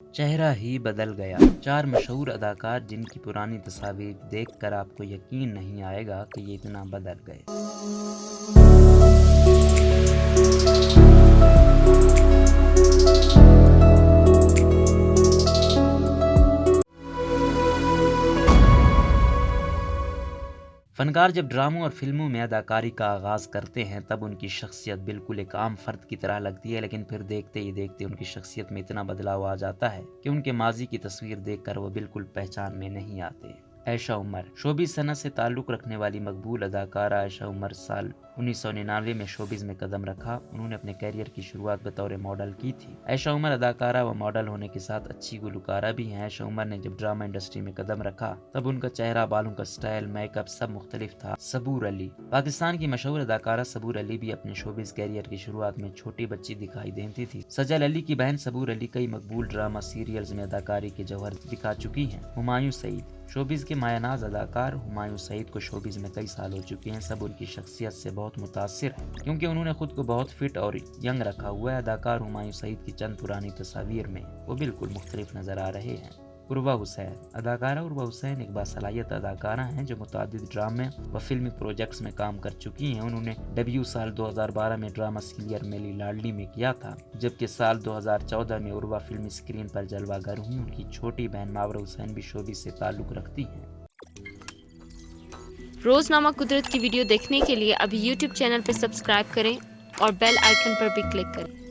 چہرہ ہی بدل گیا۔ 4 مشہور اداکار جن کی پرانی تصاویر دیکھ کر آپ کو یقین نہیں آئے گا کہ یہ اتنا بدل گئے۔ فنکار جب ڈراموں اور فلموں میں اداکاری کا آغاز کرتے ہیں تب ان کی شخصیت بالکل ایک عام فرد کی طرح لگتی ہے، لیکن پھر دیکھتے ہی دیکھتے ان کی شخصیت میں اتنا بدلاؤ آ جاتا ہے کہ ان کے ماضی کی تصویر دیکھ کر وہ بالکل پہچان میں نہیں آتے۔ عائشہ عمر شوبز صنعت سے تعلق رکھنے والی مقبول اداکارہ عائشہ عمر سال 1999 میں شوبز میں قدم رکھا۔ انہوں نے اپنے کیریئر کی شروعات بطور ماڈل کی تھی۔ عائشہ عمر اداکارہ و ماڈل ہونے کے ساتھ اچھی گلوکارہ بھی ہیں۔ عائشہ عمر نے جب ڈرامہ انڈسٹری میں قدم رکھا تب ان کا چہرہ، بالوں کا سٹائل، میک اپ سب مختلف تھا۔ صبور علی پاکستان کی مشہور اداکارہ صبور علی بھی اپنے شوبز کیریئر کی شروعات میں چھوٹی بچی دکھائی دیتی تھی۔ سجل علی کی بہن صبور علی کئی مقبول ڈرامہ سیریلز میں اداکاری کے جوہر دکھا چکی ہیں۔ ہمایوں سعید شوبز کے مایہ ناز اداکار ہمایوں سعید کو شوبز میں کئی سال ہو چکے ہیں۔ سب ان کی شخصیت سے بہت متاثر ہیں کیونکہ انہوں نے خود کو بہت فٹ اور ینگ رکھا ہوا ہے۔ اداکار ہمایوں سعید کی چند پرانی تصاویر میں وہ بالکل مختلف نظر آ رہے ہیں۔ عروہ حسین اداکارہ عروہ حسین ایک باصلاحیت اداکارہ ہیں جو متعدد ڈرامے و فلمی پروجیکٹس میں کام کر چکی ہیں۔ انہوں نے ڈیبیو سال 2012 میں ڈرامہ سیریل میری لاڈلی میں کیا تھا، جبکہ سال 2014 میں عروہ فلمی اسکرین پر جلوہ گر ہوئی۔ ان کی چھوٹی بہن ماورا حسین بھی شوبز سے تعلق رکھتی ہیں۔ روزنامہ قدرت کی ویڈیو دیکھنے کے لیے ابھی یوٹیوب چینل پر سبسکرائب کریں اور بیل آئیکن پر بھی کلک کریں۔